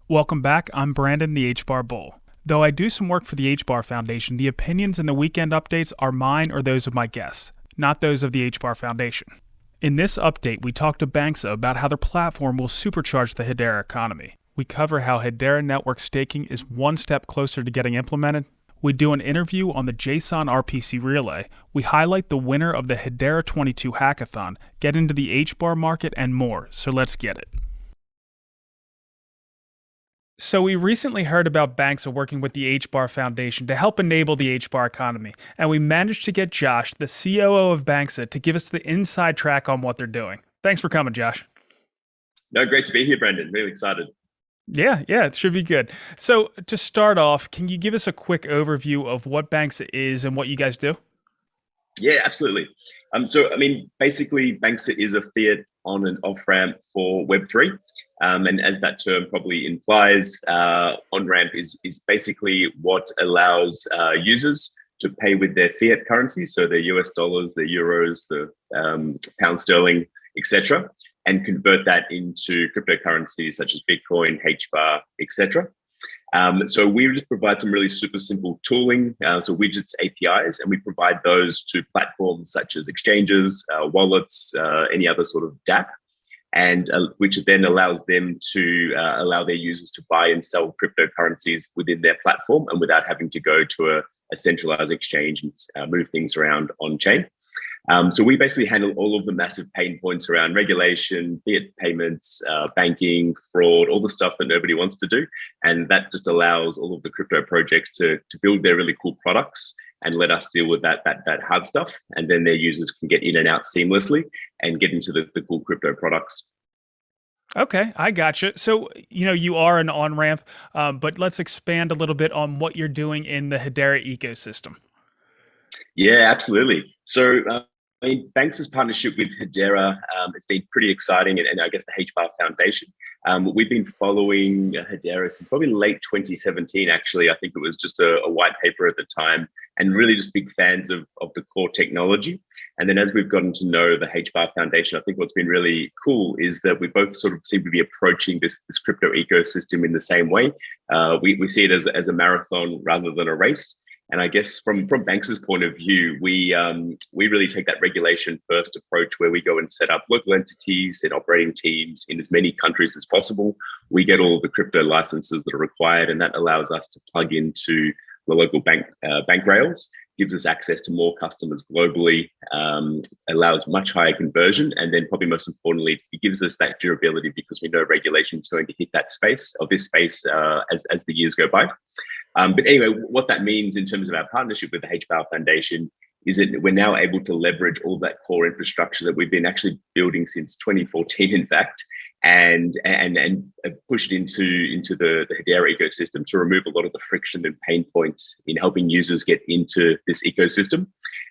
Welcome back. I'm Brandon, the HBAR Bull. Though I do some work for the HBAR Foundation, the opinions and the weekend updates are mine or those of my guests, not those of the HBAR Foundation. In this update, we talk to Banxa about how their platform will supercharge the Hedera economy. We cover how Hedera network staking is one step closer to getting implemented. We do an interview on the JSON RPC relay. We highlight the winner of the Hedera 22 Hackathon, get into the HBAR market, and more. So let's get it. So we recently heard about Banxa working with the HBAR Foundation to help enable the HBAR economy, and we managed to get Josh, the COO of Banxa, to give us the inside track on what they're doing. Thanks for coming, Josh. No, great to be here, Brendan. Really excited. Yeah, it should be good. So to start off, can you give us a quick overview of what Banxa is and what you guys do? Yeah, absolutely. Basically, Banxa is a fiat on and off ramp for Web3. And as that term probably implies, on ramp is basically what allows users to pay with their fiat currency, so their US dollars, their euros, the pound sterling, etc., and convert that into cryptocurrencies such as Bitcoin, HBAR, etc. So we just provide some really super simple tooling, so widgets, APIs, and we provide those to platforms such as exchanges, wallets, any other sort of DApp, and which then allows them to allow their users to buy and sell cryptocurrencies within their platform and without having to go to a centralized exchange and move things around on chain. So we basically handle all of the massive pain points around regulation, fiat payments, banking, fraud, all the stuff that nobody wants to do. And that just allows all of the crypto projects to build their really cool products and let us deal with that hard stuff. And then their users can get in and out seamlessly and get into the cool crypto products. Okay, I gotcha. So, you are an on-ramp, but let's expand a little bit on what you're doing in the Hedera ecosystem. Yeah, absolutely. So, Banxa's partnership with Hedera has been pretty exciting, and I guess the HBAR Foundation. We've been following Hedera since probably late 2017, actually. I think it was just a white paper at the time, and really just big fans of the core technology. And then as we've gotten to know the HBAR Foundation, I think what's been really cool is that we both sort of seem to be approaching this crypto ecosystem in the same way. We see it as a marathon rather than a race. And I guess from Banxa's point of view, we really take that regulation first approach where we go and set up local entities and operating teams in as many countries as possible. We get all the crypto licenses that are required, and that allows us to plug into the local bank rails, gives us access to more customers globally, allows much higher conversion, and then probably most importantly, it gives us that durability because we know regulation is going to hit that space or this space as the years go by. But anyway, what that means in terms of our partnership with the HBAR Foundation is that we're now able to leverage all that core infrastructure that we've been actually building since 2014, in fact, and push it into the Hedera ecosystem to remove a lot of the friction and pain points in helping users get into this ecosystem.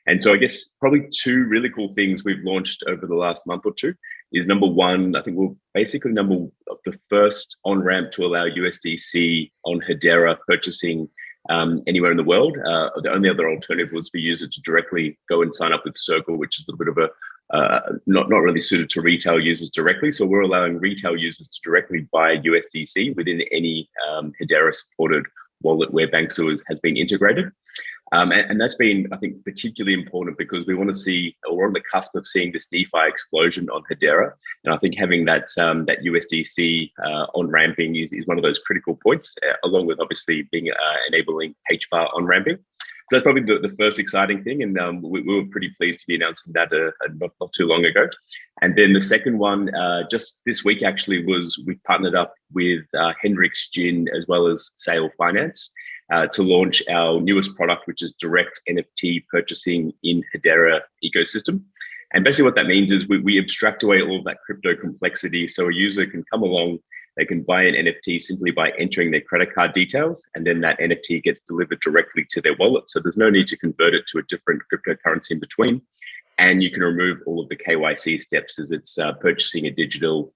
And so I guess probably two really cool things we've launched over the last month or two is number one, I think we're basically the first on-ramp to allow USDC on Hedera purchasing anywhere in the world. The only other alternative was for users to directly go and sign up with Circle, which is a little bit of not really suited to retail users directly. So we're allowing retail users to directly buy USDC within any Hedera supported wallet where Banxa has been integrated. And that's been, I think, particularly important because we want to see, or we're on the cusp of seeing this DeFi explosion on Hedera. And I think having that USDC on ramping is one of those critical points, along with obviously being enabling HBAR on ramping. So that's probably the first exciting thing. And we were pretty pleased to be announcing that not too long ago. And then the second one, just this week actually, was we partnered up with Hendrix Gin as well as Sale Finance to launch our newest product, which is direct NFT purchasing in Hedera ecosystem. And basically what that means is we abstract away all of that crypto complexity. So a user can come along, they can buy an NFT simply by entering their credit card details, and then that NFT gets delivered directly to their wallet. So there's no need to convert it to a different cryptocurrency in between. And you can remove all of the KYC steps as it's purchasing a digital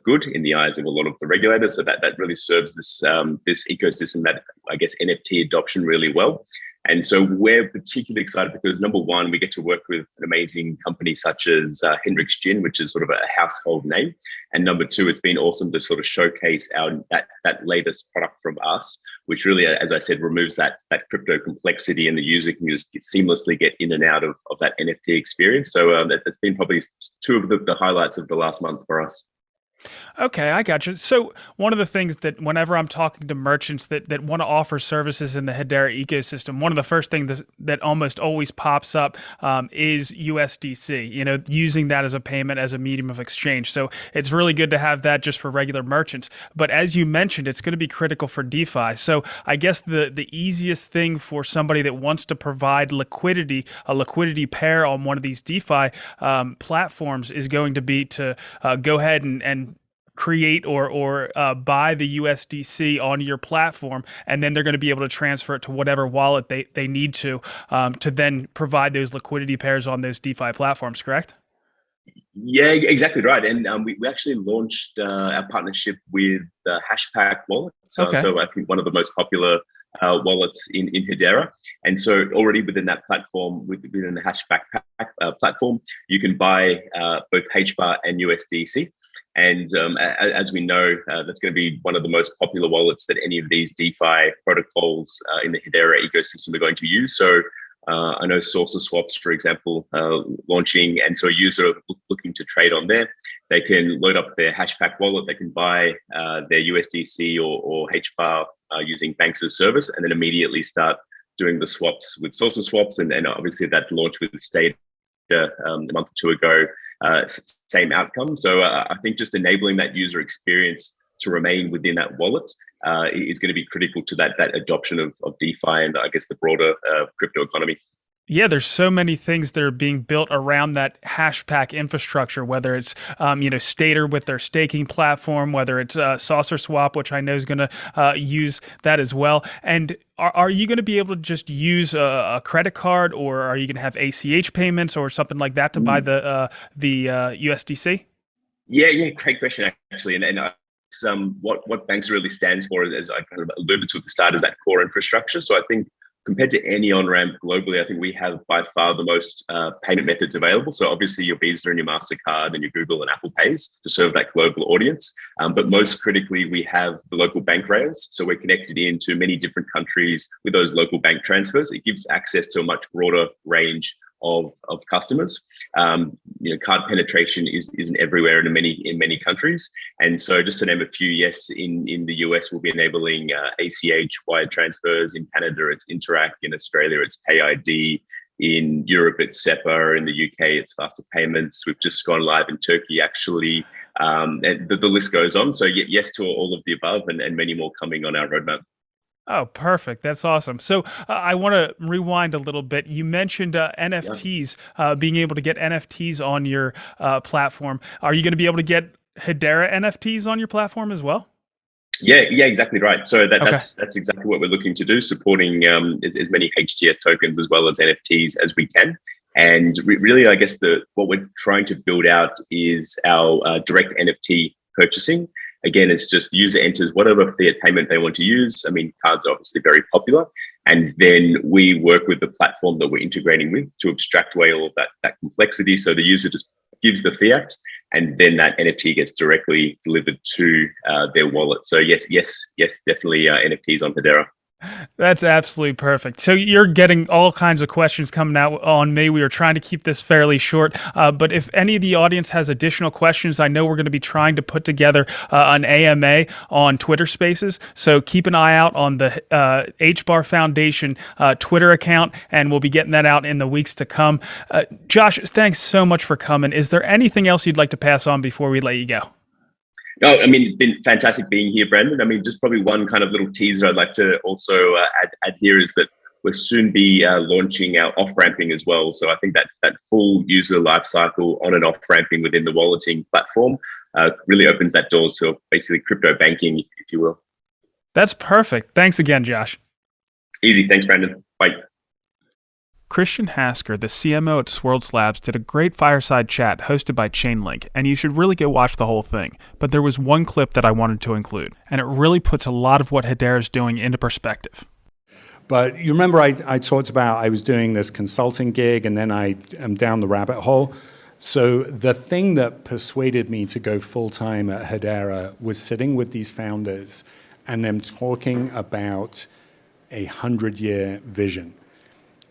good in the eyes of a lot of the regulators. So that really serves this ecosystem, that I guess NFT adoption really well. And so we're particularly excited because, number one, we get to work with an amazing company such as Hendrick's Gin, which is sort of a household name. And number two, it's been awesome to sort of showcase that latest product from us, which really, as I said, removes that crypto complexity, and the user can just seamlessly get in and out of that NFT experience. So that's been probably two of the highlights of the last month for us. Okay, I got you. So one of the things that whenever I'm talking to merchants that want to offer services in the Hedera ecosystem, one of the first things that almost always pops up is USDC, using that as a payment, as a medium of exchange. So it's really good to have that just for regular merchants. But as you mentioned, it's going to be critical for DeFi. So I guess the easiest thing for somebody that wants to provide liquidity, a liquidity pair on one of these DeFi platforms is going to be to go ahead and create or buy the USDC on your platform, and then they're going to be able to transfer it to whatever wallet they need to then provide those liquidity pairs on those DeFi platforms, correct? Yeah, exactly right. And we actually launched our partnership with the Hashpack wallet. So I think one of the most popular wallets in Hedera. And so already within that platform, within the Hashpack platform, you can buy both HBAR and USDC. And as we know, that's going to be one of the most popular wallets that any of these DeFi protocols in the Hedera ecosystem are going to use. So I know Source of Swaps, for example, launching. And so a user looking to trade on there, they can load up their Hashpack wallet. They can buy their USDC or HBAR using Banxa's service, and then immediately start doing the swaps with Source of Swaps. And obviously that launched with State a month or two ago. Same outcome. So I think just enabling that user experience to remain within that wallet is going to be critical to that adoption of DeFi and I guess the broader crypto economy. Yeah, there's so many things that are being built around that Hashpack infrastructure, whether it's Stater with their staking platform, whether it's Saucer Swap, which I know is going to use that as well. And are you going to be able to just use a credit card, or are you going to have ACH payments or something like that to buy the USDC? Yeah, great question actually, and what Banxa really stands for, as I kind of alluded to at the start, is that core infrastructure. So I think compared to any on-ramp globally, I think we have by far the most payment methods available. So obviously your Visa and your MasterCard and your Google and Apple Pays to serve that global audience. But most critically, we have the local bank rails. So we're connected into many different countries with those local bank transfers. It gives access to a much broader range of customers. Card penetration isn't everywhere in many countries. And so just to name a few, yes, in the US, we'll be enabling ACH wire transfers. In Canada, it's Interac. In Australia, it's PayID. In Europe, it's SEPA. In the UK, it's Faster Payments. We've just gone live in Turkey, actually. And the list goes on. So yes to all of the above, and many more coming on our roadmap. Oh, perfect. That's awesome. So I want to rewind a little bit. You mentioned NFTs, being able to get NFTs on your platform. Are you going to be able to get Hedera NFTs on your platform as well? Yeah, exactly right. So that's exactly what we're looking to do, supporting as many HTS tokens as well as NFTs as we can. And really, I guess what we're trying to build out is our direct NFT purchasing. Again, it's just user enters whatever fiat payment they want to use. I mean, cards are obviously very popular. And then we work with the platform that we're integrating with to abstract away all of that complexity. So the user just gives the fiat, and then that NFT gets directly delivered to their wallet. So yes, definitely NFTs on Hedera. That's absolutely perfect. So you're getting all kinds of questions coming out on me. We are trying to keep this fairly short, but if any of the audience has additional questions, I know we're going to be trying to put together an AMA on Twitter Spaces. So keep an eye out on the HBAR Foundation Twitter account, and we'll be getting that out in the weeks to come. Josh, thanks so much for coming. Is there anything else you'd like to pass on before we let you go? No, I mean, it's been fantastic being here, Brandon. I mean, just probably one kind of little teaser I'd like to also add here is that we'll soon be launching our off-ramping as well. So I think that full user lifecycle on and off-ramping within the walleting platform really opens that door to basically crypto banking, if you will. That's perfect. Thanks again, Josh. Easy. Thanks, Brandon. Bye. Christian Hasker, the CMO at Swirlds Labs, did a great fireside chat hosted by Chainlink, and you should really go watch the whole thing. But there was one clip that I wanted to include, and it really puts a lot of what Hedera is doing into perspective. But you remember I talked about I was doing this consulting gig and then I am down the rabbit hole. So the thing that persuaded me to go full-time at Hedera was sitting with these founders and them talking about a 100-year vision.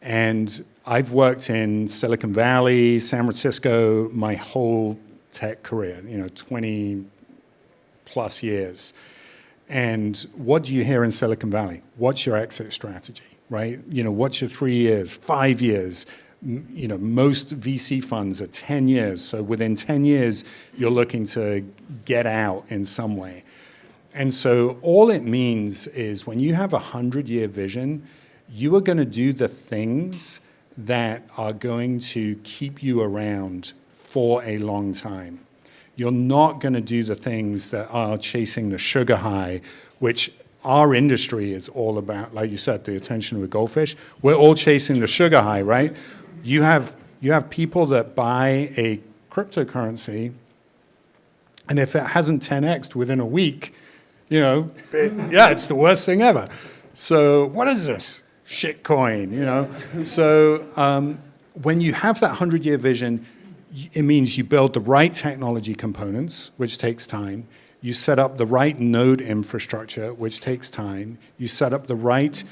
And I've worked in Silicon Valley, San Francisco, my whole tech career, 20 plus years. And what do you hear in Silicon Valley? What's your exit strategy, right? What's your 3 years, 5 years? Most VC funds are 10 years. So within 10 years, you're looking to get out in some way. And so all it means is when you have a 100-year vision, you are going to do the things that are going to keep you around for a long time. You're not going to do the things that are chasing the sugar high, which our industry is all about. Like you said, the attention of a goldfish. We're all chasing the sugar high, right? You have people that buy a cryptocurrency, and if it hasn't 10x'd within a week, it's the worst thing ever. So what is this? Shitcoin, So when you have that 100-year vision, it means you build the right technology components, which takes time. You set up the right node infrastructure, which takes time. You set up the right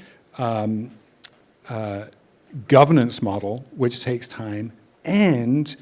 governance model, which takes time. And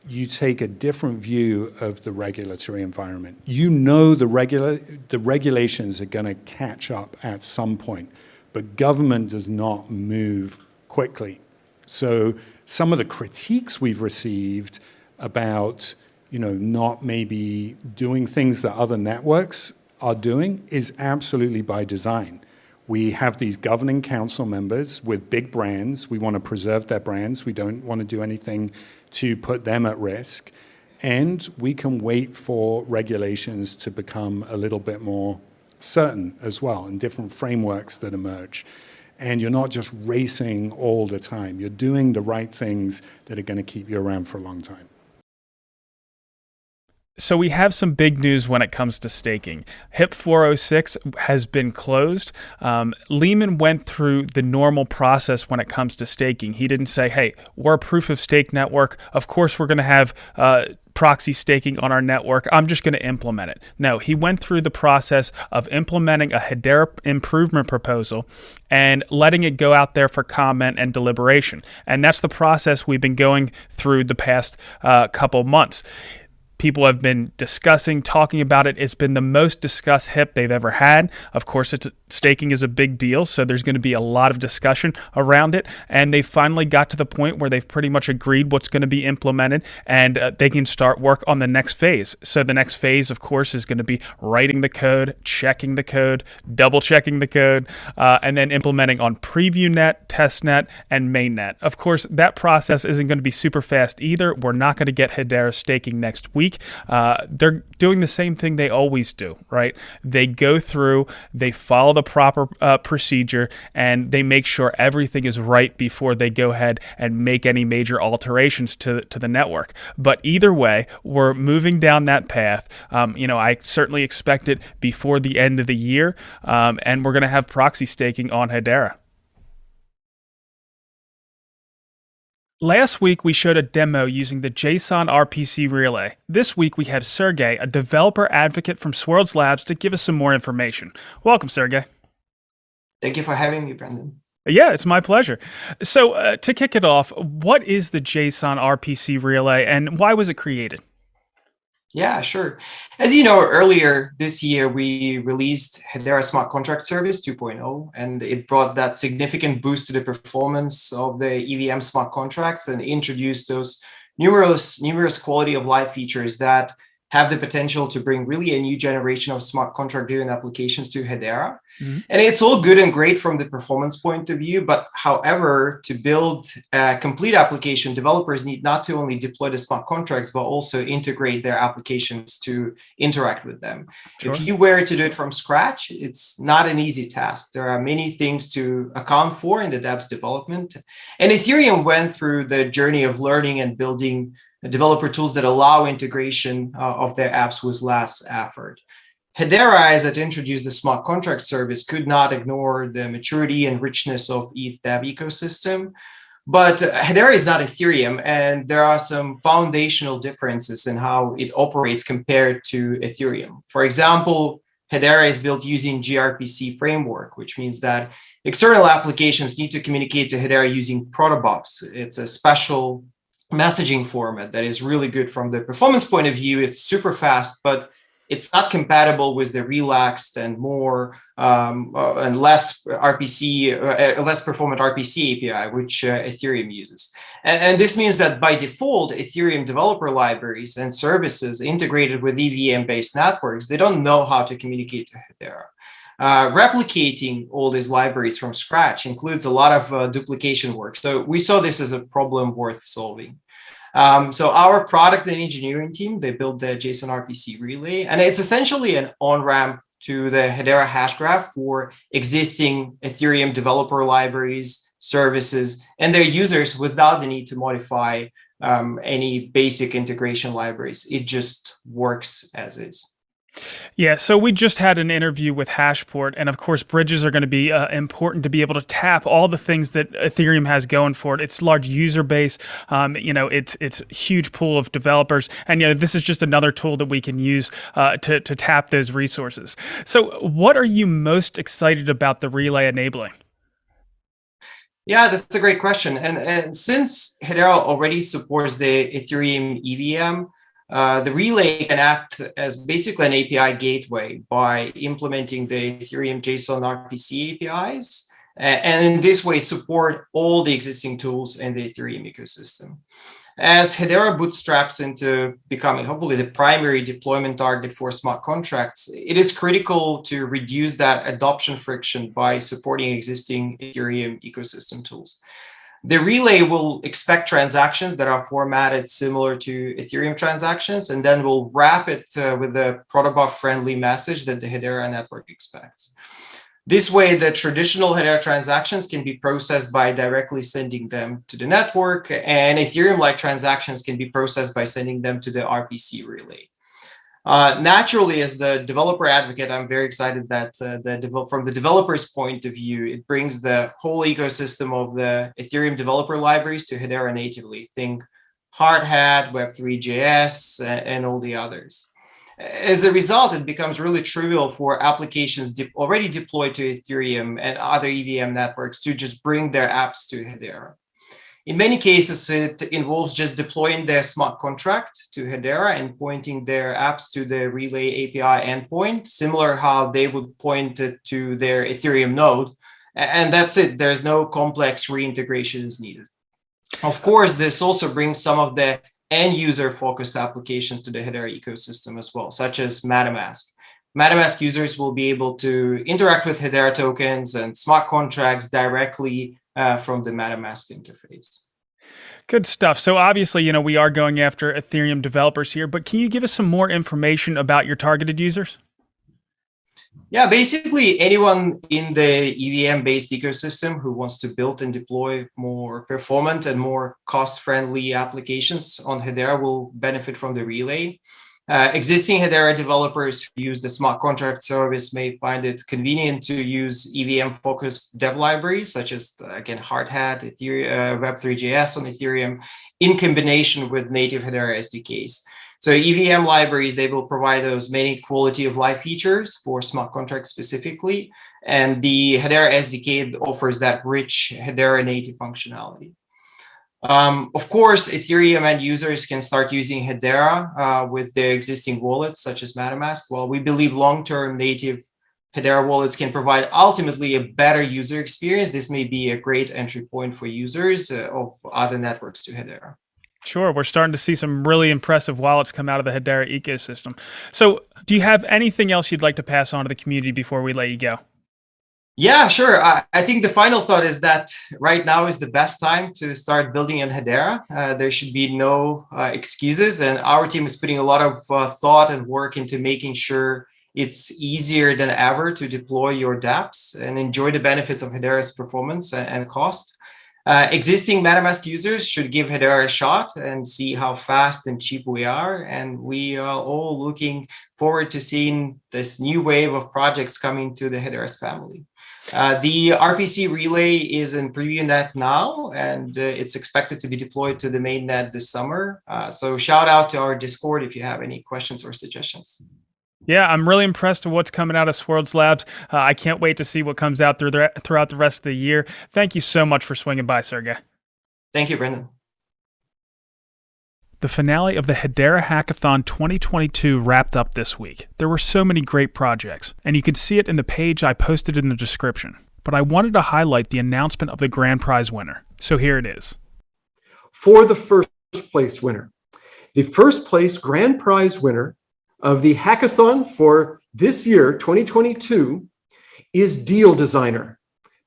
you take a different view of the regulatory environment. The regulations are going to catch up at some point, but government does not move quickly. So some of the critiques we've received about, not maybe doing things that other networks are doing is absolutely by design. We have these governing council members with big brands. We want to preserve their brands. We don't want to do anything to put them at risk. And we can wait for regulations to become a little bit more certain as well, and different frameworks that emerge. And you're not just racing all the time. You're doing the right things that are going to keep you around for a long time. So we have some big news when it comes to staking. HIP 406 has been closed. Lehman went through the normal process when it comes to staking. He didn't say, hey, we're a proof of stake network. Of course, we're going to have proxy staking on our network. I'm just going to implement it. No, he went through the process of implementing a Hedera improvement proposal and letting it go out there for comment and deliberation. And that's the process we've been going through the past couple months. People have been talking about it. It's been the most discussed HIP they've ever had. Of course, staking is a big deal, so there's going to be a lot of discussion around it. And they finally got to the point where they've pretty much agreed what's going to be implemented, and they can start work on the next phase. So the next phase, of course, is going to be writing the code, checking the code, double-checking the code, and then implementing on PreviewNet, TestNet, and MainNet. Of course, that process isn't going to be super fast either. We're not going to get Hedera staking next week. They're doing the same thing they always do, right? They go through, they follow the proper procedure, and they make sure everything is right before they go ahead and make any major alterations to the network. But either way, we're moving down that path. I certainly expect it before the end of the year, and we're going to have proxy staking on Hedera. Last week, we showed a demo using the JSON RPC relay. This week, we have Sergey, a developer advocate from Swirls Labs, to give us some more information. Welcome, Sergey. Thank you for having me, Brendan. Yeah, it's my pleasure. So to kick it off, what is the JSON RPC relay and why was it created? Yeah, sure. As you know, earlier this year, we released Hedera Smart Contract Service 2.0, and it brought that significant boost to the performance of the EVM smart contracts and introduced those numerous quality of life features that have the potential to bring really a new generation of smart contract-driven applications to Hedera. Mm-hmm. And it's all good and great from the performance point of view, but however, to build a complete application, developers need not to only deploy the smart contracts, but also integrate their applications to interact with them. Sure. If you were to do it from scratch, it's not an easy task. There are many things to account for in the dApps development. And Ethereum went through the journey of learning and building developer tools that allow integration of their apps with less effort. Hedera, as it introduced the smart contract service, could not ignore the maturity and richness of ETH dev ecosystem. But Hedera is not Ethereum, and there are some foundational differences in how it operates compared to Ethereum. For example, Hedera is built using gRPC framework, which means that external applications need to communicate to Hedera using protobufs. It's a special messaging format that is really good from the performance point of view. It's super fast, but it's not compatible with the relaxed and more and less RPC, less performant RPC API, which Ethereum uses. And this means that by default, Ethereum developer libraries and services integrated with EVM-based networks, they don't know how to communicate to Hedera. Replicating all these libraries from scratch includes a lot of duplication work. So we saw this as a problem worth solving. So our product and engineering team, they built the JSON RPC relay, and it's essentially an on-ramp to the Hedera hash graph for existing Ethereum developer libraries, services, and their users without the need to modify any basic integration libraries. It just works as is. Yeah, so we just had an interview with Hashport, and of course, bridges are going to be important to be able to tap all the things that Ethereum has going for it. Its large user base, its huge pool of developers, and this is just another tool that we can use to tap those resources. So, what are you most excited about the relay enabling? Yeah, that's a great question. And since Hedera already supports the Ethereum EVM, the relay can act as basically an API gateway by implementing the Ethereum JSON RPC APIs, and in this way support all the existing tools in the Ethereum ecosystem. As Hedera bootstraps into becoming hopefully the primary deployment target for smart contracts, it is critical to reduce that adoption friction by supporting existing Ethereum ecosystem tools. The relay will expect transactions that are formatted similar to Ethereum transactions, and then will wrap it with a protobuf-friendly message that the Hedera network expects. This way, the traditional Hedera transactions can be processed by directly sending them to the network, and Ethereum-like transactions can be processed by sending them to the RPC relay. Naturally, as the developer advocate, I'm very excited that from the developer's point of view, it brings the whole ecosystem of the Ethereum developer libraries to Hedera natively. Think Hardhat, Web3.js, and all the others. As a result, it becomes really trivial for applications already deployed to Ethereum and other EVM networks to just bring their apps to Hedera. In many cases, it involves just deploying their smart contract to Hedera and pointing their apps to the Relay API endpoint, similar how they would point it to their Ethereum node. And that's it. There's no complex reintegrations needed. Of course, this also brings some of the end-user focused applications to the Hedera ecosystem as well, such as MetaMask. MetaMask users will be able to interact with Hedera tokens and smart contracts directly from the MetaMask interface. Good stuff. So obviously, we are going after Ethereum developers here, but can you give us some more information about your targeted users? Yeah, basically anyone in the EVM-based ecosystem who wants to build and deploy more performant and more cost-friendly applications on Hedera will benefit from the relay. Existing Hedera developers who use the smart contract service may find it convenient to use EVM-focused dev libraries, such as, again, Hardhat, Ethereum, Web3.js on Ethereum, in combination with native Hedera SDKs. So EVM libraries, they will provide those many quality of life features for smart contracts specifically, and the Hedera SDK offers that rich Hedera native functionality. Of course, Ethereum end users can start using Hedera with their existing wallets, such as MetaMask. While we believe long-term native Hedera wallets can provide ultimately a better user experience, this may be a great entry point for users of other networks to Hedera. Sure, we're starting to see some really impressive wallets come out of the Hedera ecosystem. So do you have anything else you'd like to pass on to the community before we let you go? Yeah, sure. I think the final thought is that right now is the best time to start building in Hedera. There should be no excuses, and our team is putting a lot of thought and work into making sure it's easier than ever to deploy your dApps and enjoy the benefits of Hedera's performance and cost. Existing MetaMask users should give Hedera a shot and see how fast and cheap we are. And we are all looking forward to seeing this new wave of projects coming to the Hedera's family. The RPC relay is in preview net now, and it's expected to be deployed to the mainnet this summer. So shout out to our Discord if you have any questions or suggestions. Yeah, I'm really impressed with what's coming out of Swirls Labs. I can't wait to see what comes out throughout the rest of the year. Thank you so much for swinging by, Sergey. Thank you, Brendan. The finale of the Hedera Hackathon 2022 wrapped up this week. There were so many great projects, and you can see it in the page I posted in the description. But I wanted to highlight the announcement of the grand prize winner. So here it is. For the first place winner, the first place grand prize winner of the hackathon for this year, 2022, is Deal Designer,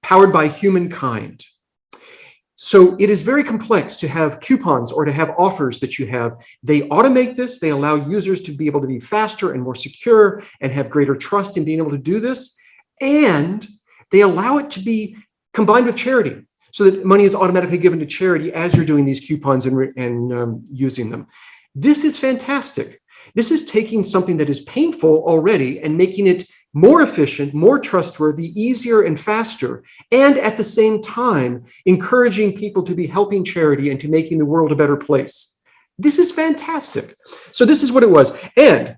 powered by Humankind. So it is very complex to have coupons or to have offers that you have. They automate this. They allow users to be able to be faster and more secure and have greater trust in being able to do this. And they allow it to be combined with charity so that money is automatically given to charity as you're doing these coupons and using them. This is fantastic. This is taking something that is painful already and making it more efficient, more trustworthy, easier and faster, and at the same time, encouraging people to be helping charity and to making the world a better place. This is fantastic. So this is what it was. And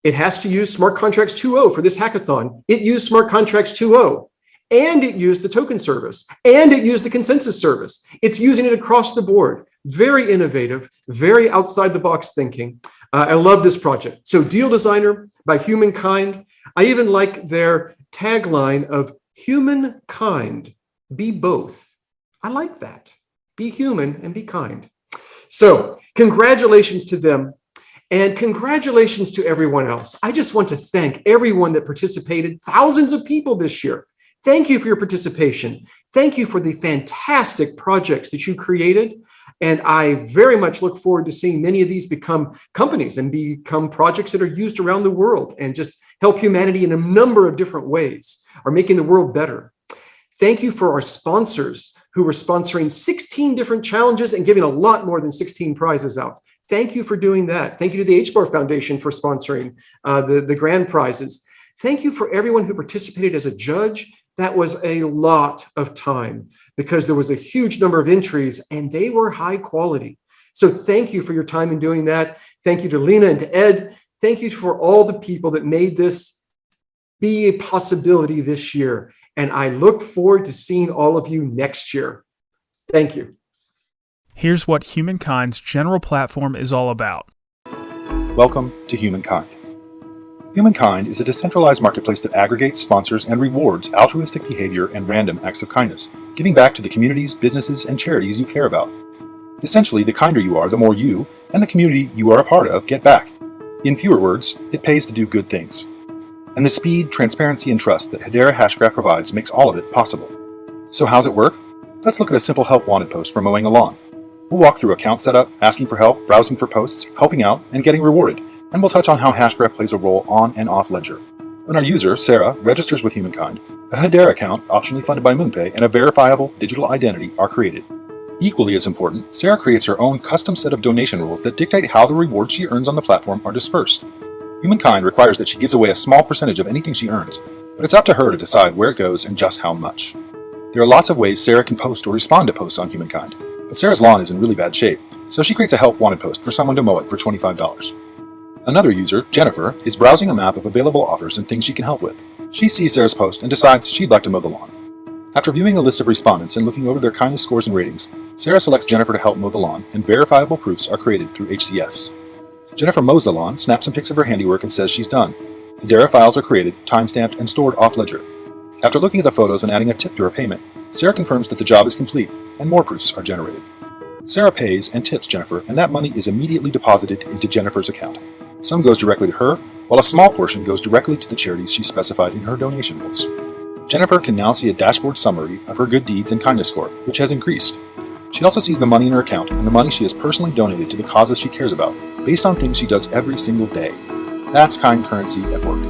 it has to use Smart Contracts 2.0 for this hackathon. It used Smart Contracts 2.0. And it used the token service, and it used the consensus service. It's using it across the board. Very innovative, very outside the box thinking. I love this project. So Deal Designer by Humankind. I even like their tagline of humankind, be both. I like that. Be human and be kind. So congratulations to them. And congratulations to everyone else. I just want to thank everyone that participated, thousands of people this year. Thank you for your participation. Thank you for the fantastic projects that you created. And I very much look forward to seeing many of these become companies and become projects that are used around the world and just help humanity in a number of different ways, or making the world better. Thank you for our sponsors who were sponsoring 16 different challenges and giving a lot more than 16 prizes out. Thank you for doing that. Thank you to the HBAR Foundation for sponsoring the grand prizes. Thank you for everyone who participated as a judge. That was a lot of time because there was a huge number of entries and they were high quality. So thank you for your time in doing that. Thank you to Lena and to Ed. Thank you for all the people that made this be a possibility this year. And I look forward to seeing all of you next year. Thank you. Here's what Humankind's general platform is all about. Welcome to Humankind. Humankind is a decentralized marketplace that aggregates, sponsors, and rewards altruistic behavior and random acts of kindness, giving back to the communities, businesses, and charities you care about. Essentially, the kinder you are, the more you and the community you are a part of get back. In fewer words, it pays to do good things. And the speed, transparency, and trust that Hedera Hashgraph provides makes all of it possible. So how's it work? Let's look at a simple help wanted post for mowing a lawn. We'll walk through account setup, asking for help, browsing for posts, helping out, and getting rewarded. And we'll touch on how Hashgraph plays a role on and off ledger. When our user, Sarah, registers with Humankind, a Hedera account, optionally funded by MoonPay, and a verifiable digital identity are created. Equally as important, Sarah creates her own custom set of donation rules that dictate how the rewards she earns on the platform are dispersed. Humankind requires that she gives away a small percentage of anything she earns, but it's up to her to decide where it goes and just how much. There are lots of ways Sarah can post or respond to posts on Humankind, but Sarah's lawn is in really bad shape, so she creates a help wanted post for someone to mow it for $25. Another user, Jennifer, is browsing a map of available offers and things she can help with. She sees Sarah's post and decides she'd like to mow the lawn. After viewing a list of respondents and looking over their kindness scores and ratings, Sarah selects Jennifer to help mow the lawn, and verifiable proofs are created through HCS. Jennifer mows the lawn, snaps some pics of her handiwork, and says she's done. Hedera files are created, timestamped, and stored off ledger. After looking at the photos and adding a tip to her payment, Sarah confirms that the job is complete, and more proofs are generated. Sarah pays and tips Jennifer, and that money is immediately deposited into Jennifer's account. Some goes directly to her, while a small portion goes directly to the charities she specified in her donation rules. Jennifer can now see a dashboard summary of her good deeds and kindness score, which has increased. She also sees the money in her account and the money she has personally donated to the causes she cares about, based on things she does every single day. That's kind currency at work.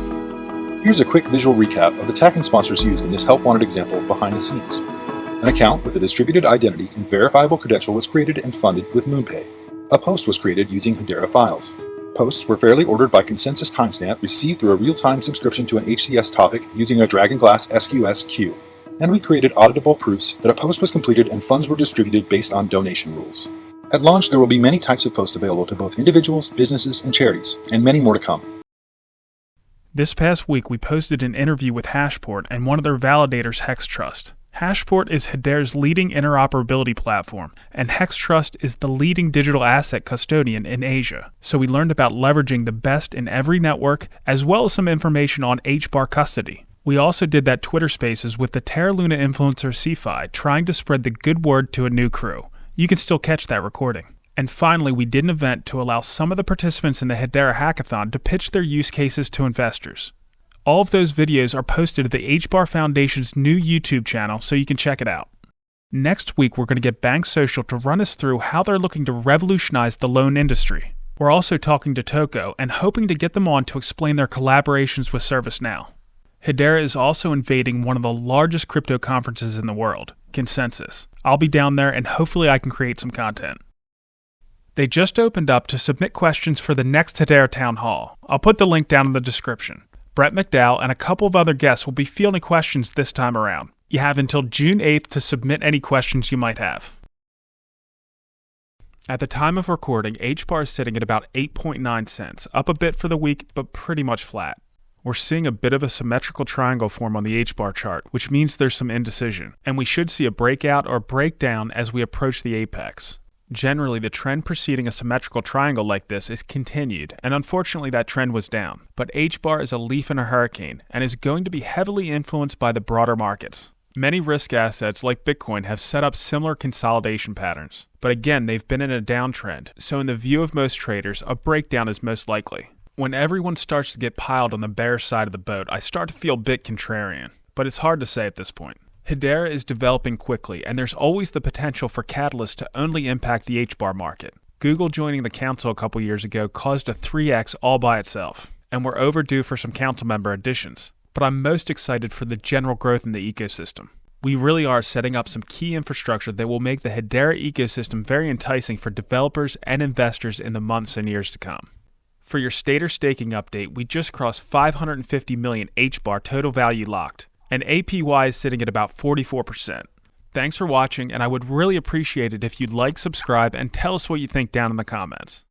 Here's a quick visual recap of the tech and sponsors used in this help wanted example behind the scenes. An account with a distributed identity and verifiable credential was created and funded with MoonPay. A post was created using Hedera files. Posts were fairly ordered by consensus timestamp received through a real-time subscription to an HCS topic using a Dragonglass SQS queue. And we created auditable proofs that a post was completed and funds were distributed based on donation rules. At launch, there will be many types of posts available to both individuals, businesses, and charities, and many more to come. This past week, we posted an interview with Hashport and one of their validators, HexTrust. Hashport is Hedera's leading interoperability platform, and HexTrust is the leading digital asset custodian in Asia. So we learned about leveraging the best in every network, as well as some information on HBAR custody. We also did that Twitter Spaces with the Terra Luna influencer CFI, trying to spread the good word to a new crew. You can still catch that recording. And finally, we did an event to allow some of the participants in the Hedera Hackathon to pitch their use cases to investors. All of those videos are posted to the HBAR Foundation's new YouTube channel, so you can check it out. Next week, we're going to get Bank Social to run us through how they're looking to revolutionize the loan industry. We're also talking to Toko and hoping to get them on to explain their collaborations with ServiceNow. Hedera is also invading one of the largest crypto conferences in the world, Consensus. I'll be down there and hopefully I can create some content. They just opened up to submit questions for the next Hedera Town Hall. I'll put the link down in the description. Brett McDowell and a couple of other guests will be fielding questions this time around. You have until June 8th to submit any questions you might have. At the time of recording, HBAR is sitting at about 8.9 cents, up a bit for the week, but pretty much flat. We're seeing a bit of a symmetrical triangle form on the HBAR chart, which means there's some indecision, and we should see a breakout or breakdown as we approach the apex. Generally, the trend preceding a symmetrical triangle like this is continued, and unfortunately that trend was down. But HBAR is a leaf in a hurricane, and is going to be heavily influenced by the broader markets. Many risk assets like Bitcoin have set up similar consolidation patterns, but again they've been in a downtrend, so in the view of most traders, a breakdown is most likely. When everyone starts to get piled on the bearish side of the boat, I start to feel a bit contrarian, but it's hard to say at this point. Hedera is developing quickly, and there's always the potential for catalysts to only impact the HBAR market. Google joining the council a couple years ago caused a 3x all by itself, and we're overdue for some council member additions. But I'm most excited for the general growth in the ecosystem. We really are setting up some key infrastructure that will make the Hedera ecosystem very enticing for developers and investors in the months and years to come. For your Stater staking update, we just crossed 550 million HBAR total value locked, and APY is sitting at about 44%. Thanks for watching, and I would really appreciate it if you'd like, subscribe, and tell us what you think down in the comments.